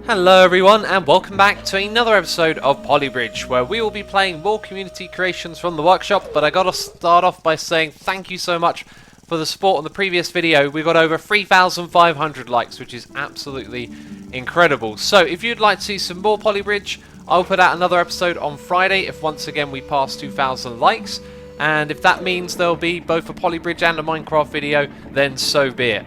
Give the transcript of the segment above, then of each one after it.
Hello everyone and welcome back to another episode of Polybridge, where we will be playing more community creations from the workshop. But I gotta start off by saying thank you so much for the support on the previous video. We got over 3,500 likes, which is absolutely incredible. So if you'd like to see some more Polybridge, I'll put out another episode on Friday if once again we pass 2,000 likes. And if that means there'll be both a Polybridge and a Minecraft video, then so be it.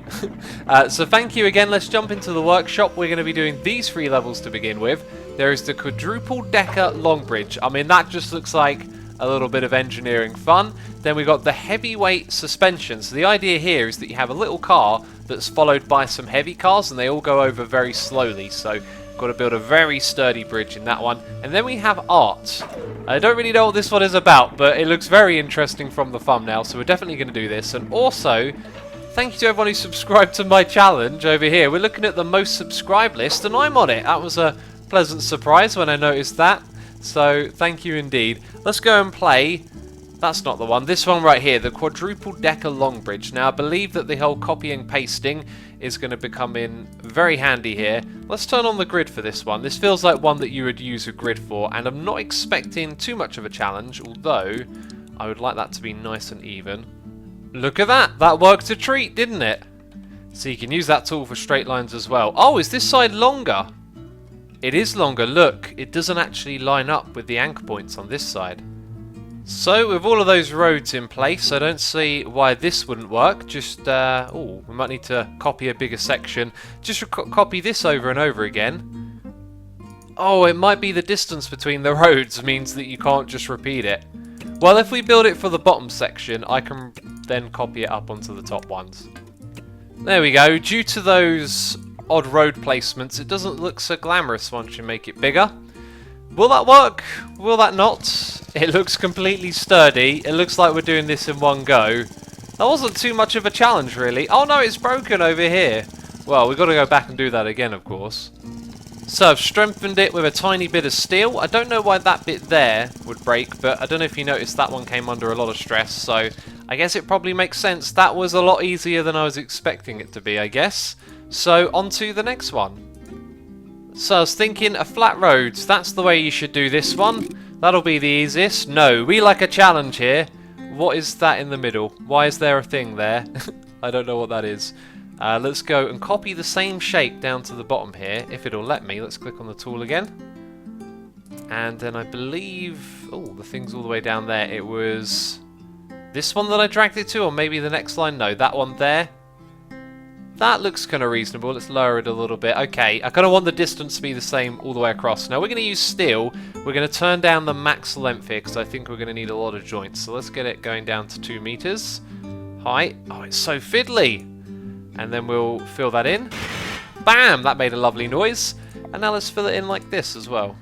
So thank you again. Let's jump into the workshop. We're going to be doing these three levels to begin with. There is the Quadruple deca long bridge. I mean, that just looks like a little bit of engineering fun. Then we got the heavyweight suspension. So the idea here is that you have a little car that's followed by some heavy cars, and they all go over very slowly. So got to build a very sturdy bridge in that one. And then we have art. I don't really know what this one is about, but it looks very interesting from the thumbnail, so we're definitely going to do this. And also, thank you to everyone who subscribed to my challenge over here. We're looking at the most subscribed list, and I'm on it. That was a pleasant surprise when I noticed that. So, thank you indeed. Let's go and play. That's not the one. This one right here, the Quadruple deca long bridge. Now, I believe that the whole copying pasting is going to become in very handy here. Let's turn on the grid for this one. This feels like one that you would use a grid for, and I'm not expecting too much of a challenge, although I would like that to be nice and even. Look at that! That worked a treat, didn't it? So you can use that tool for straight lines as well. Oh, is this side longer? It is longer. Look, it doesn't actually line up with the anchor points on this side. So, with all of those roads in place, I don't see why this wouldn't work. Just, oh, we might need to copy a bigger section. Just copy this over and over again. Oh, it might be the distance between the roads means that you can't just repeat it. Well, if we build it for the bottom section, I can then copy it up onto the top ones. There we go. Due to those odd road placements, it doesn't look so glamorous once you make it bigger. Will that work? Will that not? It looks completely sturdy. It looks like we're doing this in one go. That wasn't too much of a challenge, really. Oh no, it's broken over here. Well, we've got to go back and do that again, of course. So I've strengthened it with a tiny bit of steel. I don't know why that bit there would break, but I don't know if you noticed that one came under a lot of stress, so I guess it probably makes sense. That was a lot easier than I was expecting it to be, I guess. So on to the next one. So I was thinking a flat roads, that's the way you should do this one. That'll be the easiest. No, we like a challenge here. What is that in the middle? Why is there a thing there? I don't know what that is. Let's go and copy the same shape down to the bottom here, if it'll let me. Let's click on the tool again. And then I believe... oh, the thing's all the way down there. It was this one that I dragged it to, or maybe the next line? No, that one there. That looks kind of reasonable. Let's lower it a little bit. Okay, I kind of want the distance to be the same all the way across. Now we're going to use steel. We're going to turn down the max length here because I think we're going to need a lot of joints. So let's get it going down to 2 meters. Height. Oh, it's so fiddly. And then we'll fill that in. Bam! That made a lovely noise. And now let's fill it in like this as well.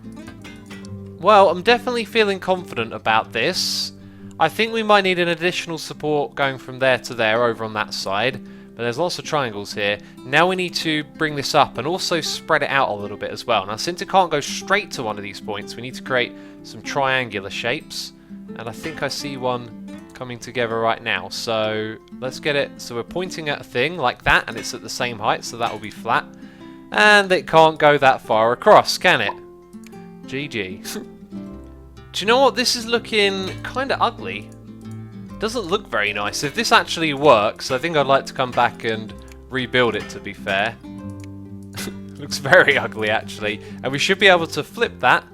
Well, I'm definitely feeling confident about this. I think we might need an additional support going from there to there over on that side. But there's lots of triangles here. Now we need to bring this up and also spread it out a little bit as well. Now since it can't go straight to one of these points, we need to create some triangular shapes. And I think I see one coming together right now. So let's get it. So we're pointing at a thing like that, and it's at the same height, so that will be flat. And it can't go that far across, can it? GG. Do you know what? This is looking kind of ugly. Doesn't look very nice. If this actually works, I think I'd like to come back and rebuild it, to be fair. Looks very ugly, actually. And we should be able to flip that.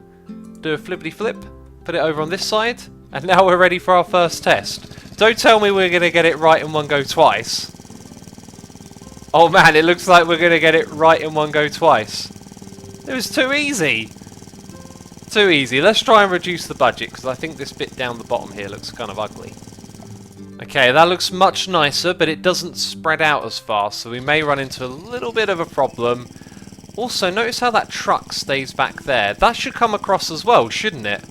Do a flippity flip. Put it over on this side. And now we're ready for our first test. Don't tell me we're going to get it right in one go twice. Oh man, it looks like we're going to get it right in one go twice. It was too easy. Too easy. Let's try and reduce the budget, because I think this bit down the bottom here looks kind of ugly. Okay, that looks much nicer, but it doesn't spread out as fast, so we may run into a little bit of a problem. Also, notice how that truck stays back there. That should come across as well, shouldn't it?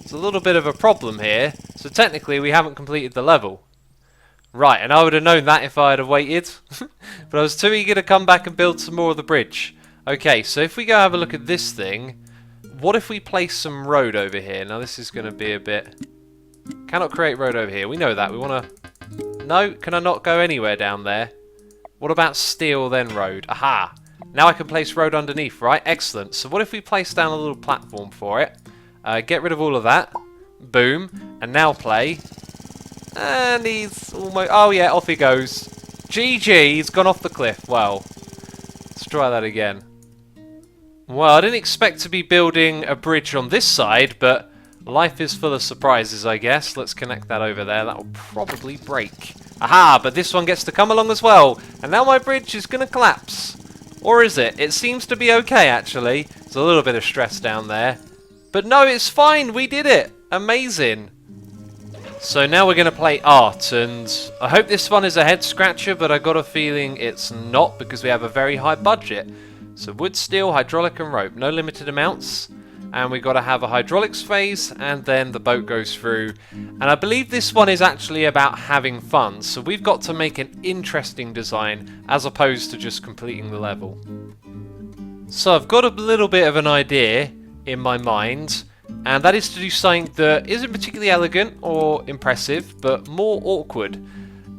It's a little bit of a problem here, so technically we haven't completed the level. Right, and I would have known that if I had have waited, but I was too eager to come back and build some more of the bridge. Okay, so if we go have a look at this thing, what if we place some road over here? Now this is going to be a bit... Cannot create road over here. We know that. We want to... No, can I not go anywhere down there? What about steel then road? Aha! Now I can place road underneath, right? Excellent. So what if we place down a little platform for it? Get rid of all of that. Boom. And now play. And he's almost... Oh yeah, off he goes. GG, he's gone off the cliff. Well, let's try that again. Well, I didn't expect to be building a bridge on this side, but life is full of surprises, I guess. Let's connect that over there. That will probably break. Aha, but this one gets to come along as well. And now my bridge is going to collapse. Or is it? It seems to be okay, actually. There's a little bit of stress down there. But no, it's fine. We did it. Amazing. So now we're going to play art, and I hope this one is a head scratcher, but I got a feeling it's not because we have a very high budget. So wood, steel, hydraulic and rope, no limited amounts, and we got to have a hydraulics phase, and then the boat goes through. And I believe this one is actually about having fun, so we've got to make an interesting design as opposed to just completing the level. So I've got a little bit of an idea in my mind, and that is to do something that isn't particularly elegant or impressive, but more awkward.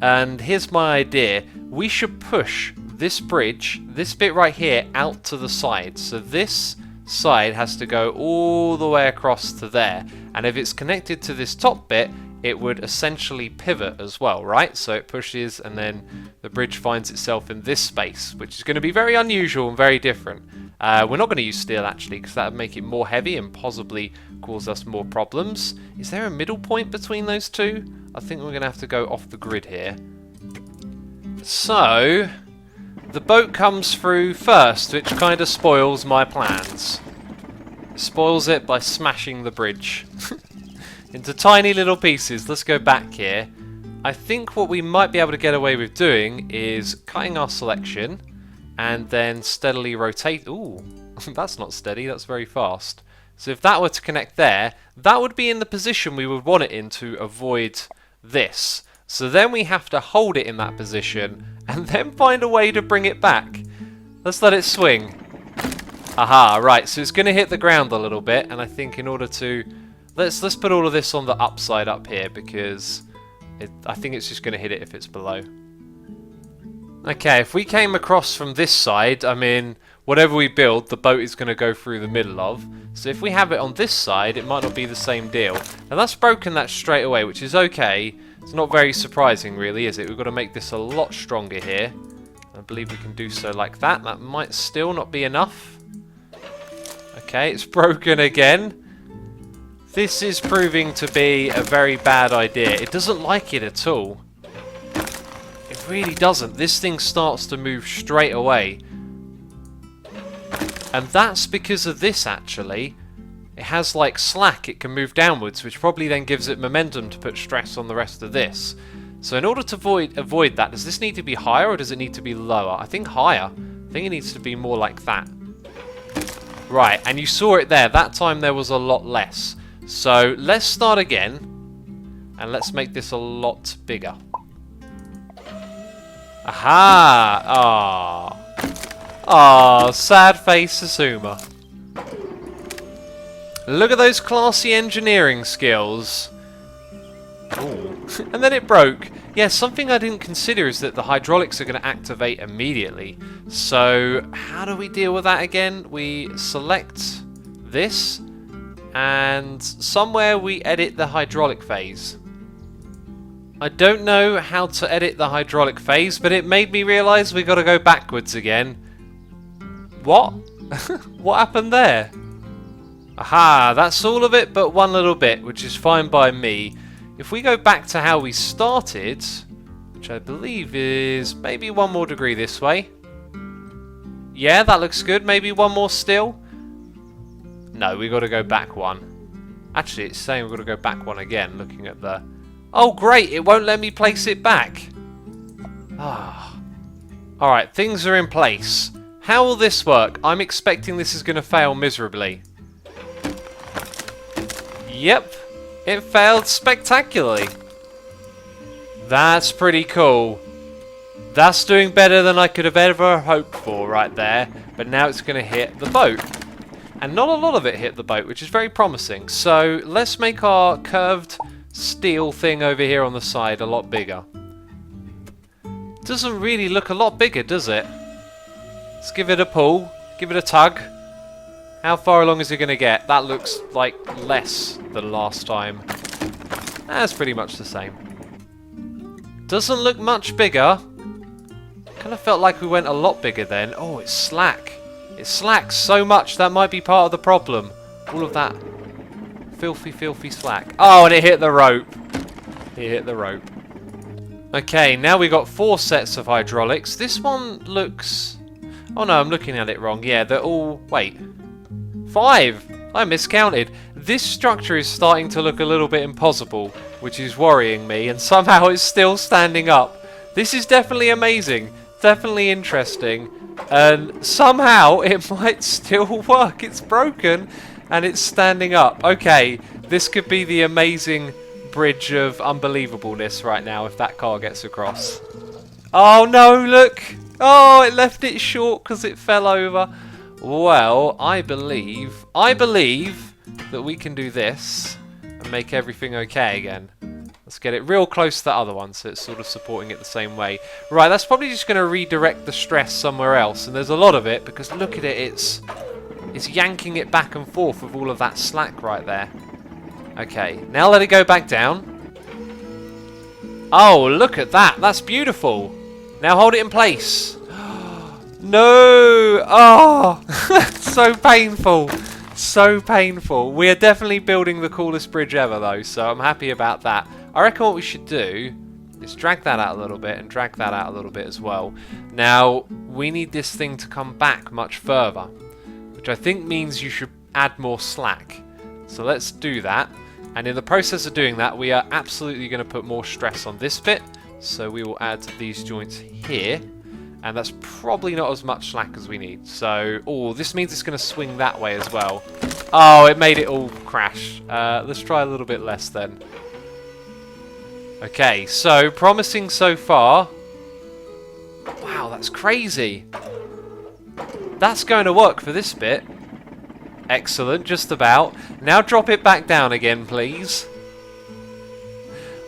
And here's my idea. We should push this bridge, this bit right here, out to the side. So this side has to go all the way across to there. And if it's connected to this top bit, it would essentially pivot as well, right? So it pushes and then the bridge finds itself in this space, which is going to be very unusual and very different. We're not going to use steel actually, because that would make it more heavy and possibly cause us more problems. Is there a middle point between those two? I think we're going to have to go off the grid here. So the boat comes through first, which kind of spoils my plans. Spoils it by smashing the bridge into tiny little pieces. Let's go back here. I think what we might be able to get away with doing is cutting our selection and then steadily rotate. Ooh, that's not steady, that's very fast. So if that were to connect there, that would be in the position we would want it in to avoid this. So then we have to hold it in that position and then find a way to bring it back. Let's let it swing. Aha, right, so it's going to hit the ground a little bit, and I think in order to... Let's put all of this on the upside up here, because I think it's just going to hit it if it's below. Okay, if we came across from this side, I mean, whatever we build, the boat is going to go through the middle of. So if we have it on this side, it might not be the same deal. And that's broken that straight away, which is okay. It's not very surprising, really, is it? We've got to make this a lot stronger here. I believe we can do so like that. That might still not be enough. Okay, it's broken again. This is proving to be a very bad idea. It doesn't like it at all. It really doesn't. This thing starts to move straight away. And that's because of this, actually. It has, like, slack. It can move downwards, which probably then gives it momentum to put stress on the rest of this. So in order to avoid that, does this need to be higher or does it need to be lower? I think higher. I think it needs to be more like that. Right, and you saw it there. That time there was a lot less. So let's start again. And let's make this a lot bigger. Aha! Ah. Ah, sad face Asuma. Look at those classy engineering skills. Ooh. And then it broke. Yeah, something I didn't consider is that the hydraulics are going to activate immediately. So how do we deal with that again? We select this, and somewhere we edit the hydraulic phase. I don't know how to edit the hydraulic phase, but it made me realise we got to go backwards again. What? What happened there? Aha, that's all of it but one little bit, which is fine by me. If we go back to how we started, which I believe is maybe 1 more degree this way. Yeah, that looks good. Maybe 1 more still. No, we got to go back 1. Actually, it's saying we've got to go back 1 again, looking at the... Oh, great! It won't let me place it back. Ah. Alright, things are in place. How will this work? I'm expecting this is going to fail miserably. Yep, it failed spectacularly. That's pretty cool. That's doing better than I could have ever hoped for right there. But now it's going to hit the boat. And not a lot of it hit the boat, which is very promising. So let's make our curved steel thing over here on the side a lot bigger. Doesn't really look a lot bigger, does it? Let's give it a pull. Give it a tug. How far along is it going to get? That looks like less than last time. That's pretty much the same. Doesn't look much bigger. Kind of felt like we went a lot bigger then. Oh, it's slack. It slacks so much, that might be part of the problem. All of that filthy, filthy slack. Oh, and it hit the rope. It hit the rope. Okay, now we got 4 sets of hydraulics. This one looks... Oh no, I'm looking at it wrong. Yeah, they're all... Wait. 5! I miscounted. This structure is starting to look a little bit impossible, which is worrying me, and somehow it's still standing up. This is definitely amazing. Definitely interesting. And somehow it might still work. It's broken, and it's standing up. Okay, this could be the amazing bridge of unbelievableness right now if that car gets across. Oh no, look! Oh, it left it short because it fell over. Well, I believe that we can do this and make everything okay again. Let's get it real close to the other one so it's sort of supporting it the same way. Right, that's probably just going to redirect the stress somewhere else, and there's a lot of it because look at it, it's yanking it back and forth with all of that slack right there. Okay, now let it go back down. Oh, look at that, that's beautiful. Now hold it in place. No! Oh! So painful. So painful. We are definitely building the coolest bridge ever though, so I'm happy about that. I reckon what we should do is drag that out a little bit and drag that out a little bit as well. Now, we need this thing to come back much further, which I think means you should add more slack. So let's do that. And in the process of doing that, we are absolutely going to put more stress on this bit. So we will add these joints here. And that's probably not as much slack as we need. So, oh, this means it's going to swing that way as well. Oh, it made it all crash. Let's try a little bit less then. Okay, so promising so far. Wow, that's crazy. That's going to work for this bit. Excellent, just about. Now drop it back down again, please.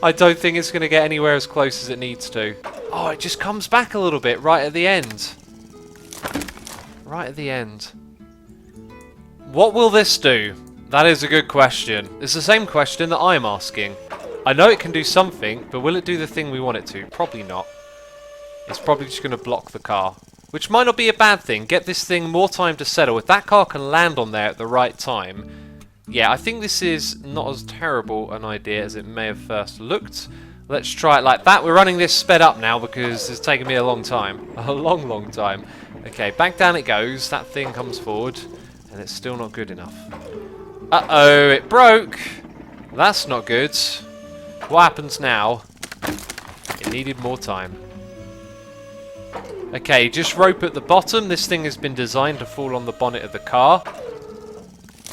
I don't think it's going to get anywhere as close as it needs to. Oh, it just comes back a little bit right at the end. Right at the end. What will this do? That is a good question. It's the same question that I'm asking. I know it can do something, but will it do the thing we want it to? Probably not. It's probably just going to block the car. Which might not be a bad thing. Get this thing more time to settle. If that car can land on there at the right time... Yeah, I think this is not as terrible an idea as it may have first looked. Let's try it like that. We're running this sped up now because it's taken me a long time. A long, long time. Okay, back down it goes. That thing comes forward. And it's still not good enough. Uh-oh, it broke. That's not good. What happens now? It needed more time. Okay, just rope at the bottom. This thing has been designed to fall on the bonnet of the car.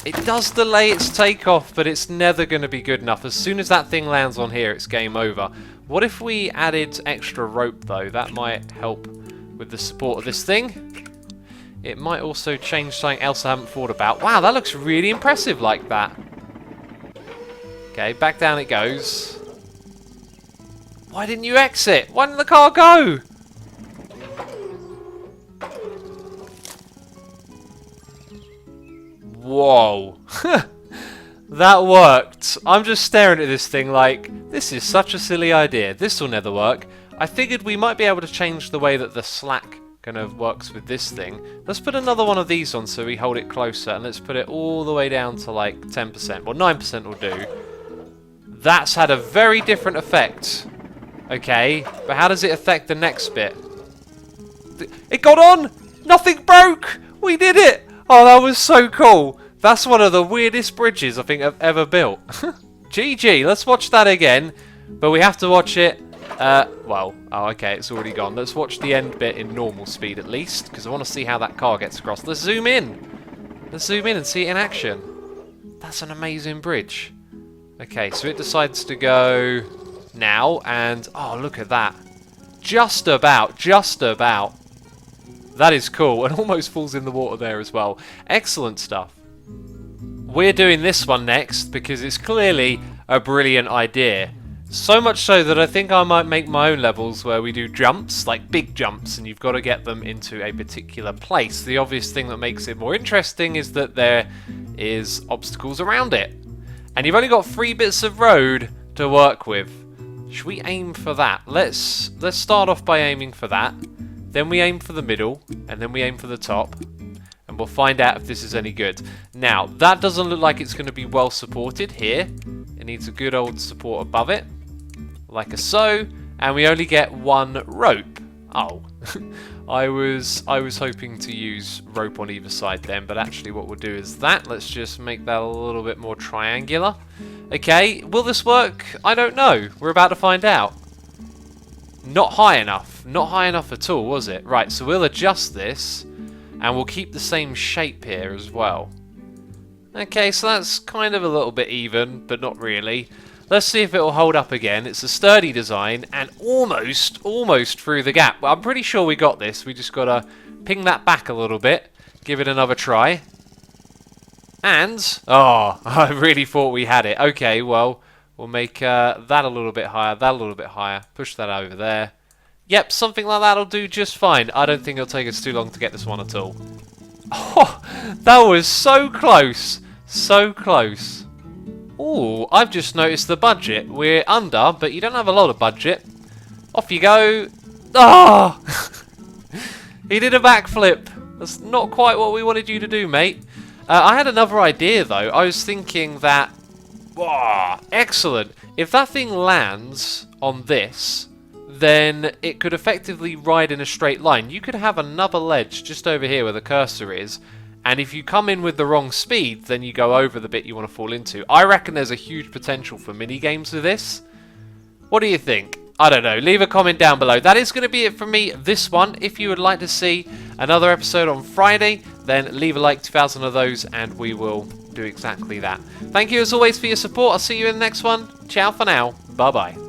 It does delay its takeoff, but it's never going to be good enough. As soon as that thing lands on here, it's game over. What if we added extra rope, though? That might help with the support of this thing. It might also change something else I haven't thought about. Wow, that looks really impressive like that. Okay, back down it goes. Why didn't you exit? Why didn't the car go? Whoa. That worked. I'm just staring at this thing like, this is such a silly idea. This will never work. I figured we might be able to change the way that the slack kind of works with this thing. Let's put another one of these on so we hold it closer, and let's put it all the way down to like 10%. Well, 9% will do. That's had a very different effect. Okay, but how does it affect the next bit? It got on! Nothing broke! We did it! Oh, that was so cool. That's one of the weirdest bridges I think I've ever built. GG, let's watch that again. But we have to watch it, well, oh, okay, it's already gone. Let's watch the end bit in normal speed at least, because I want to see how that car gets across. Let's zoom in. Let's zoom in and see it in action. That's an amazing bridge. Okay, so it decides to go now, and, oh, look at that. Just about. That is cool, and almost falls in the water there as well. Excellent stuff. We're doing this one next because it's clearly a brilliant idea. So much so that I think I might make my own levels where we do jumps, like big jumps, and you've got to get them into a particular place. The obvious thing that makes it more interesting is that there is obstacles around it. And you've only got 3 bits of road to work with. Should we aim for that? Let's start off by aiming for that. Then we aim for the middle, and then we aim for the top. And we'll find out if this is any good. Now, that doesn't look like it's going to be well supported here. It needs a good old support above it. Like so, and we only get 1 rope. Oh, I was hoping to use rope on either side then, but actually what we'll do is that. Let's just make that a little bit more triangular. Okay, will this work? I don't know. We're about to find out. Not high enough. Not high enough at all, was it? Right, so we'll adjust this, and we'll keep the same shape here as well. Okay, so that's kind of a little bit even, but not really. Let's see if it will hold up again. It's a sturdy design and almost through the gap. Well, I'm pretty sure we got this. We just got to ping that back a little bit. Give it another try. And, oh, I really thought we had it. Okay, well, we'll make that a little bit higher, that a little bit higher. Push that over there. Yep, something like that will do just fine. I don't think it'll take us too long to get this one at all. Oh, that was so close. So close. Ooh, I've just noticed the budget. We're under, but you don't have a lot of budget. Off you go. Ah! Oh! He did a backflip. That's not quite what we wanted you to do, mate. I had another idea, though. I was thinking that... Wow, excellent. If that thing lands on this, then it could effectively ride in a straight line. You could have another ledge just over here where the cursor is, and if you come in with the wrong speed, then you go over the bit you want to fall into. I reckon there's a huge potential for mini-games with this. What do you think? I don't know. Leave a comment down below. That is going to be it from me this one. If you would like to see another episode on Friday, then leave a like, 2,000 of those, and we will do exactly that. Thank you as always for your support. I'll see you in the next one. Ciao for now. Bye-bye.